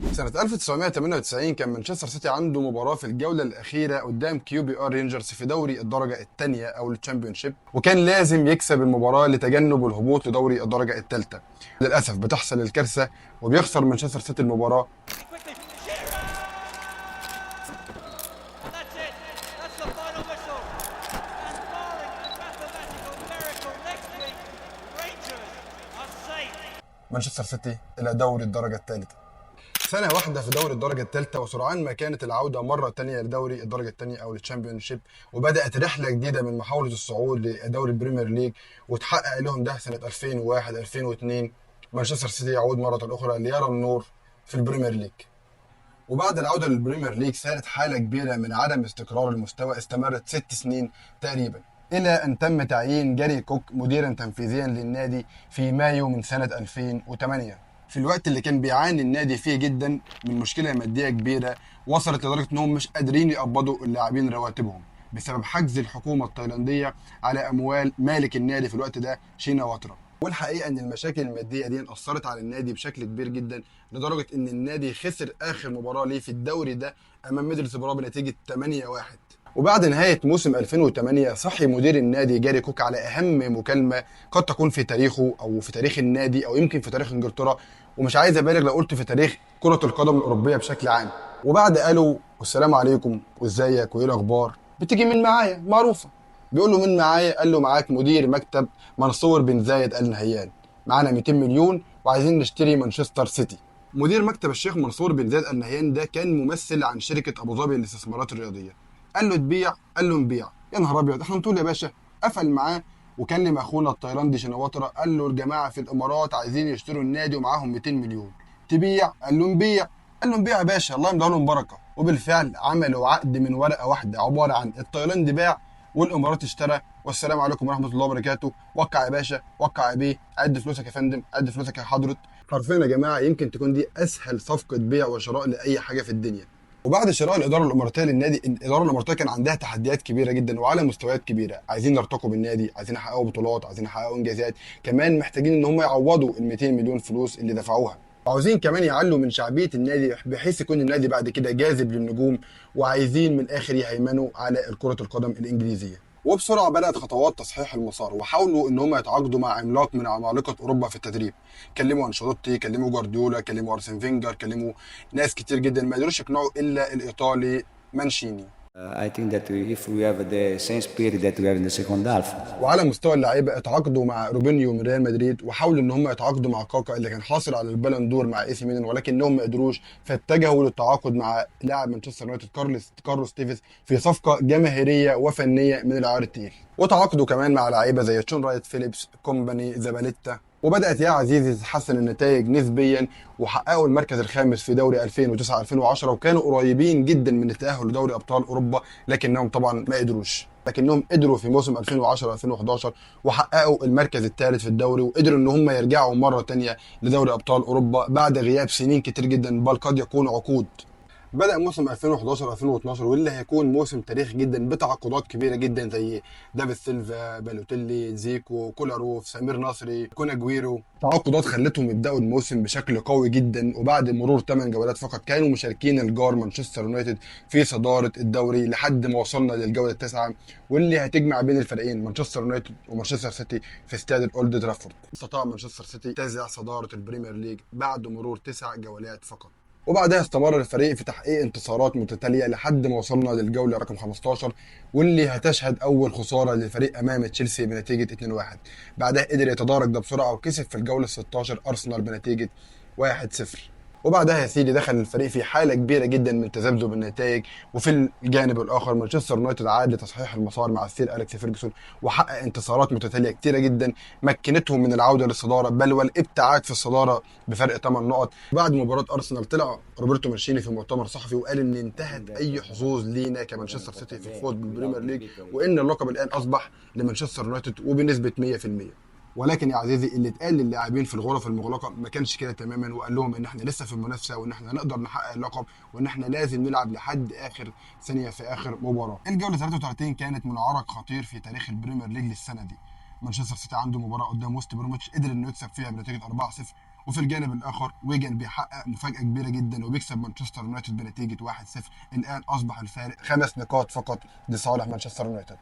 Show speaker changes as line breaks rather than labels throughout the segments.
سنة 1998 كان مانشستر سيتي عنده مباراة في الجولة الأخيرة قدام QPR رينجرز في دوري الدرجة الثانية أو الشامبيونشيب، وكان لازم يكسب المباراة لتجنب الهبوط لدوري الدرجة الثالثة. للأسف بتحصل الكارثة وبيخسر مانشستر سيتي المباراة. مانشستر سيتي إلى دوري الدرجة الثالثة. سنة واحدة في دوري الدرجة الثالثة وسرعان ما كانت العودة مرة تانية لدوري الدرجة الثانية أو الشامبيونشيب، وبدأت رحلة جديدة من محاولة الصعود لدوري البريمير ليج، وتحقق لهم ده سنة 2001 2002. مانشستر سيتي يعود مرة أخرى ليرى النور في البريمير ليج. وبعد العودة للبريمير ليج سارت حالة كبيرة من عدم استقرار المستوى استمرت 6 سنين تقريبا، إلى أن تم تعيين جاري كوك مديرا تنفيذيا للنادي في مايو من سنة 2008، في الوقت اللي كان بيعاني النادي فيه جدا من مشكلة مادية كبيرة وصلت لدرجة انهم مش قادرين يقبضوا اللاعبين رواتبهم بسبب حجز الحكومة التايلاندية على أموال مالك النادي في الوقت ده شيناواترا. والحقيقة ان المشاكل المادية دي أثرت على النادي بشكل كبير جدا، لدرجة ان النادي خسر آخر مباراة ليه في الدوري ده أمام ميدلسبرا بنتيجة 8-1. وبعد نهاية موسم 2008 صحي مدير النادي جاري كوك على أهم مكالمة قد تكون في تاريخه أو في تاريخ النادي أو يمكن في تاريخ إنجلترا، ومش عايز أبالغ لو قلت في تاريخ كرة القدم الأوروبية بشكل عام. وبعد قالوا السلام عليكم وإزيك وإيه الأخبار، بتيجي من معايا معروفة. بيقول له من معايا، قال له معاك مدير مكتب منصور بن زايد آل نهيان، معانا 200 مليون وعايزين نشتري مانشستر سيتي. مدير مكتب الشيخ منصور بن زايد آل نهيان ده كان ممثل عن شركة أبو ظبي للاستثمارات الرياضية. قال له تبيع، قال له نبيع. يا نهار ابيض، احنا نطول يا باشا. قفل معاه وكلم اخونا التايلاندي شيناواترا، قال له الجماعه في الامارات عايزين يشتروا النادي ومعاهم 200 مليون، تبيع؟ قال له نبيع. قال له نبيع يا باشا، الله يمدها لهم بركه. وبالفعل عملوا عقد من ورقه واحده عباره عن التايلاندي باع والامارات اشترى، والسلام عليكم ورحمه الله وبركاته. وقع يا باشا، وقع يا بيه، عد فلوسك يا فندم، عد فلوسك يا حضره. حرفيا يا جماعه يمكن تكون دي اسهل صفقه بيع وشراء لاي حاجه في الدنيا. وبعد شراء الاداره الاماراتيه للنادي، الاداره الاماراتيه كان عندها تحديات كبيره جدا وعلى مستويات كبيره، عايزين يرتقوا بالنادي، عايزين يحققوا بطولات، عايزين يحققوا انجازات، كمان محتاجين ان هم يعوضوا ال 200 مليون فلوس اللي دفعوها، وعاوزين كمان يعلوا من شعبيه النادي بحيث يكون النادي بعد كده جاذب للنجوم، وعايزين من الاخر يهيمنوا على كره القدم الانجليزيه. وبسرعه بدات خطوات تصحيح المسار، وحاولوا ان هم يتعاقدوا مع عملاق من عمالقه اوروبا في التدريب. كلموا انشيلوتي، كلموا جوارديولا، كلموا ارسن فينجر، كلموا ناس كتير جدا، ما قدروش يقنعوا الا الايطالي مانشيني.
I think that if we have the same spirit that we have in the second half.
وعلى مستوى اللعيبه اتعاقدوا مع روبينيو من ريال مدريد، وحاولوا ان هم يتعاقدوا مع كاكا اللي كان حاصل على البالون دور مع اي سي ميلان، ولكنهم ما قدروش، فاتجهوا للتعاقد مع لاعب مانشستر يونايتد كارلوس تيفيز في صفقه جماهيريه وفنيه من العيار التقيل. وتعاقدوا كمان مع لعيبه زي تشون رايت فيليبس كومباني زاباليتا. وبدات يا عزيزي تتحسن النتائج نسبيا، وحققوا المركز الخامس في دوري 2009 2010، وكانوا قريبين جدا من التاهل لدوري ابطال اوروبا، لكنهم طبعا ما قدروش. لكنهم قدروا في موسم 2010 2011 وحققوا المركز الثالث في الدوري، وقدروا ان هم يرجعوا مره تانية لدوري ابطال اوروبا بعد غياب سنين كتير جدا، بل قد يكون عقود. بدأ موسم 2011 2012 واللي هيكون موسم تاريخي جدا بتعاقدات كبيره جدا زي دافيد سيلفا، بالوتيلي، زيكو، كولاروف، سمير نصري، كون اجويرو. تعاقدات خلتهم يبداوا الموسم بشكل قوي جدا، وبعد مرور 8 جولات فقط كانوا مشاركين الجار مانشستر يونايتد في صداره الدوري لحد ما وصلنا للجوله التاسعه، واللي هتجمع بين الفريقين مانشستر يونايتد ومانشستر سيتي في استاد الاولد ترافورد. استطاع مانشستر سيتي تزع صداره البريمير ليج بعد مرور 9 جولات فقط، وبعدها استمر الفريق في تحقيق انتصارات متتالية لحد ما وصلنا للجولة رقم 15، واللي هتشهد أول خسارة للفريق أمام تشيلسي بنتيجة 2-1. بعدها قدر يتدارك ده بسرعة وكسب في الجولة 16 أرسنال بنتيجة 1-0. وبعدها يا سيدي دخل الفريق في حالة كبيرة جدا من تذبذب النتائج. وفي الجانب الآخر مانشستر يونايتد عاد لتصحيح المسار مع السير أليكس فيرجسون، وحقق انتصارات متتالية كتيرة جدا مكنتهم من العودة للصدارة، بل والابتعاد في الصدارة بفرق 8 نقط. بعد مباراة أرسنال طلع روبرتو مانشيني في مؤتمر صحفي وقال إن انتهت أي حظوظ لينا كمانشستر سيتي في الفوز بالبريمير ليج، وإن اللقب الآن أصبح لمانشستر يونايتد وبنسبة 100%. ولكن يا عزيزي اللي اتقال للاعبين في الغرف المغلقه ما كانش كده تماما، وقال لهم ان احنا لسه في المنافسه وان احنا نقدر نحقق اللقب وان احنا لازم نلعب لحد اخر ثانيه في اخر مباراه. الجوله 33 كانت منعرج خطير في تاريخ البريمير ليج للسنه دي. مانشستر سيتي عنده مباراه قدام وست بروميتش قدر انه يكسب فيها بنتيجه 4-0، وفي الجانب الاخر ويجن بيحقق مفاجاه كبيره جدا وبيكسب مانشستر يونايتد بنتيجه 1-0. الان اصبح الفارق 5 نقاط فقط لصالح مانشستر يونايتد.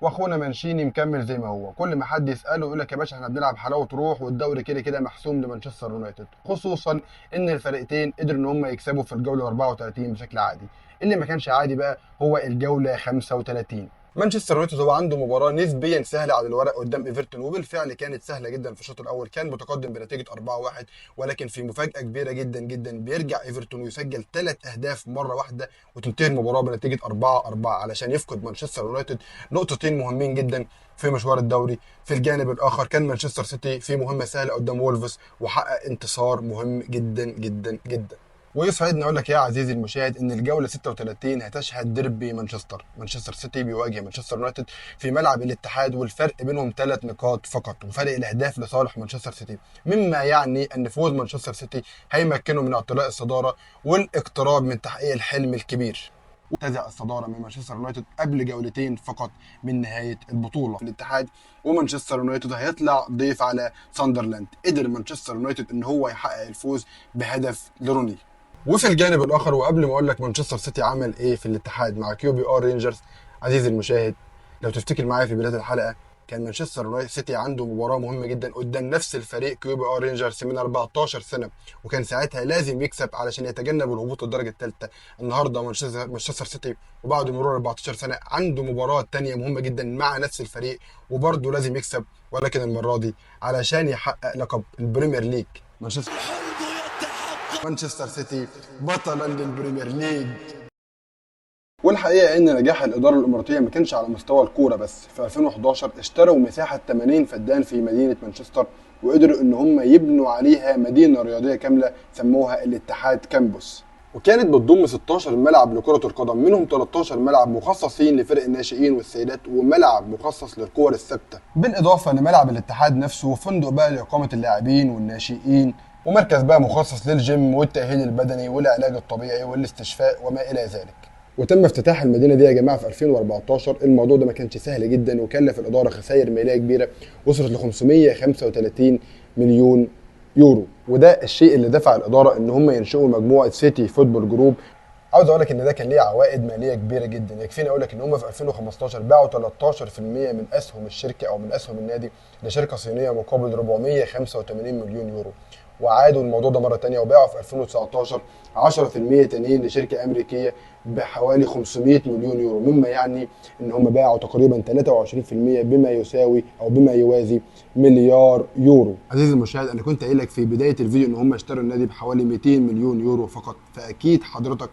واخونا مانشيني مكمل زي ما هو، كل ما حد يساله يقول لك يا باشا احنا بنلعب حلاوه روح والدوري كده كده محسوم لمانشستر يونايتد، خصوصا ان الفريقين قدروا ان هم يكسبوا في الجوله 34 بشكل عادي. اللي ما كانش عادي بقى هو الجوله 35. مانشستر يونايتد هو عنده مباراه نسبيا سهله على الورق قدام ايفرتون، وبالفعل كانت سهله جدا. في الشوط الاول كان متقدم بنتيجه 4-1، ولكن في مفاجاه كبيره جدا جدا بيرجع ايفرتون ويسجل 3 اهداف مره واحده وتنتهي المباراه بنتيجه 4-4 علشان يفقد مانشستر يونايتد نقطتين مهمين جدا في مشوار الدوري. في الجانب الاخر كان مانشستر سيتي في مهمه سهله قدام وولفز وحقق انتصار مهم جدا جدا جدا. ويسعدني اقول لك يا عزيزي المشاهد ان الجوله 36 هتشهد ديربي مانشستر سيتي بيواجه مانشستر يونايتد في ملعب الاتحاد، والفرق بينهم 3 نقاط فقط، وفرق الاهداف لصالح مانشستر سيتي، مما يعني ان فوز مانشستر سيتي هيمكنه من اعتلاء الصداره والاقتراب من تحقيق الحلم الكبير وتزع الصداره من مانشستر يونايتد قبل جولتين فقط من نهايه البطوله. الاتحاد ومانشستر يونايتد هيطلع ضيف على ساندرلاند. قدر مانشستر يونايتد ان هو يحقق الفوز بهدف لروني. وفي الجانب الاخر وقبل ما اقول لك مانشستر سيتي عمل ايه في الاتحاد مع QPR رينجرز، عزيزي المشاهد لو تفتكر معايا في بدايه الحلقه كان مانشستر سيتي عنده مباراه مهمه جدا قدام نفس الفريق QPR رينجرز من 14 سنه، وكان ساعتها لازم يكسب علشان يتجنب الهبوط الدرجه الثالثه. النهارده مانشستر سيتي وبعد مرور 14 سنه عنده مباراه ثانيه مهمه جدا مع نفس الفريق وبرضه لازم يكسب، ولكن المره دي علشان يحقق لقب البريمير ليج. مانشستر سيتي بطلا للبريمير ليج. والحقيقه ان نجاح الاداره الاماراتيه ما كانش على مستوى الكوره بس. في 2011 اشتروا مساحه 80 فدان في مدينه مانشستر وقدروا ان هم يبنوا عليها مدينه رياضيه كامله سموها الاتحاد كامبوس، وكانت بتضم 16 ملعب لكره القدم، منهم 13 ملعب مخصصين لفرق الناشئين والسيدات وملعب مخصص للكور الثابته، بالاضافه لملعب الاتحاد نفسه وفندق بقى لاقامه اللاعبين والناشئين، ومركز بقى مخصص للجيم والتأهيل البدني والعلاج الطبيعي والاستشفاء وما إلى ذلك. وتم افتتاح المدينة دي يا جماعة في 2014. الموضوع ده ما كانش سهل جدا وكلف الإدارة خسائر مالية كبيرة وصلت ل 535 مليون يورو، وده الشيء اللي دفع الإدارة إن هم ينشئوا مجموعة سيتي فوتبول جروب. عاوز اقول لك ان ده كان ليه عوائد ماليه كبيره جدا. يكفيني اقول لك ان هم في 2015 باعوا 13% من اسهم الشركه او من اسهم النادي لشركه صينيه مقابل 485 مليون يورو، وعادوا الموضوع ده مره ثانيه وباعوا في 2019 10% تانيين لشركه امريكيه بحوالي 500 مليون يورو، مما يعني ان هم باعوا تقريبا 23% بما يساوي او بما يوازي مليار يورو. عزيزي المشاهد انا كنت قايل لك في بدايه الفيديو ان هم اشتروا النادي بحوالي 200 مليون يورو فقط، فاكيد حضرتك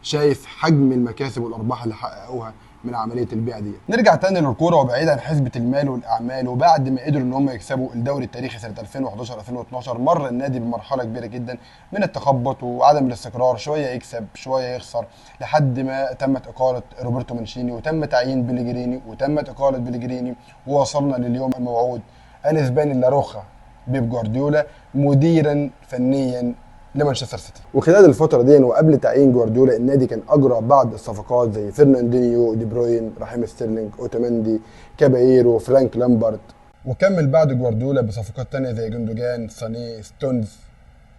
شايف حجم المكاسب والارباح اللي حققوها من عمليه البيع دي. نرجع تاني للكوره وبعيد عن حسبه المال والاعمال، وبعد ما قدروا ان هم يكسبوا الدوري التاريخي سنه 2011 2012 مر النادي بمرحله كبيره جدا من التخبط وعدم الاستقرار، شويه يكسب شويه يخسر، لحد ما تمت اقاله روبرتو مانشيني وتم تعيين بيليجريني وتمت اقاله بيليجريني، ووصلنا لليوم الموعود ان اسباني لاروخا بيب جوارديولا مديرا فنيا لمانشستر سيتي. وخلال الفتره دي وقبل تعيين جوارديولا النادي كان اجرى بعض الصفقات زي فرناندينيو، دي بروين، رحيم ستيرلينج، اوتامندي، كابايرو، فرانك لامبارد، وكمل بعد جوارديولا بصفقات تانية زي جندوجان، ساني، ستونز،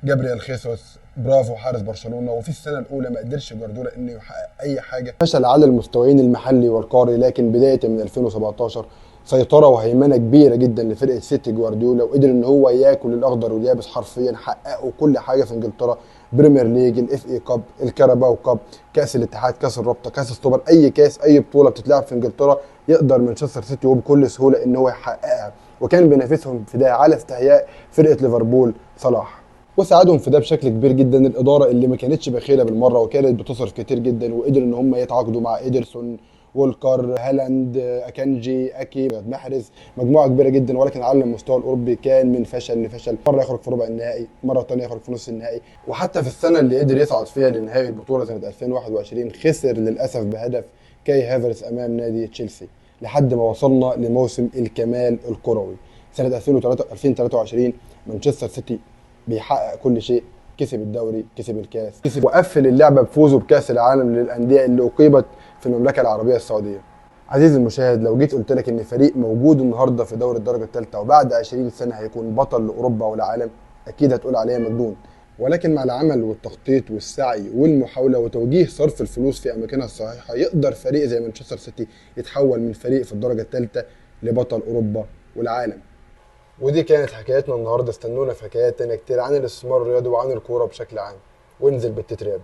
جابريال خيسوس، برافو حارس برشلونه. وفي السنه الاولى ما قدرش جوارديولا انه يحقق اي حاجه، فشل على المستويين المحلي والقاري، لكن بدايه من 2017 سيطره وهيمنه كبيره جدا لفرقه سيتي جوارديولا، وقدر ان هو ياكل الاخضر واليابس حرفيا. حققوا كل حاجه في انجلترا، بريمير ليج، الاف اي كاب، الكاراباو كاب، كاس الاتحاد، كاس الرابطه، كاس السوبر، اي كاس اي بطوله بتتلعب في انجلترا يقدر مانشستر سيتي وبكل سهوله ان هو يحققها، وكان بينافسهم في ده على استحياء فرقه ليفربول صلاح، وساعدهم في ده بشكل كبير جدا الاداره اللي ما كانتش بخيله بالمره وكانت بتصرف كتير جدا، وقدروا ان هم يتعاقدوا مع ايدرسون، وولكر، هالاند، اكانجي، اكي، محرز، مجموعه كبيره جدا، ولكن على المستوى الاوروبي كان من فشل لفشل، مره يخرج في ربع النهائي، مره ثانيه يخرج في نص النهائي، وحتى في السنه اللي قدر يصعد فيها لنهائي البطوله سنه 2021 خسر للاسف بهدف كاي هافرتز امام نادي تشيلسي، لحد ما وصلنا لموسم الكمال الكروي سنه 2023 مانشستر سيتي بيحقق كل شيء، كسب الدوري، كسب الكاس، كسب وقفل اللعبه بفوزه بكاس العالم للانديه اللي اقيمت في المملكه العربيه السعوديه. عزيزي المشاهد لو جيت قلت لك ان فريق موجود النهارده في دوري الدرجه الثالثه وبعد 20 سنه هيكون بطل لاوروبا والعالم، اكيد هتقول عليا مجنون، ولكن مع العمل والتخطيط والسعي والمحاولة وتوجيه صرف الفلوس في اماكنها الصحيحة يقدر فريق زي مانشستر سيتي يتحول من فريق في الدرجة الثالثة لبطل اوروبا والعالم. ودي كانت حكايتنا النهارده، استنونا في حكايات تانية كتير عن الاستثمار الرياضي وعن الكورة بشكل عام، وانزل بالتتريب.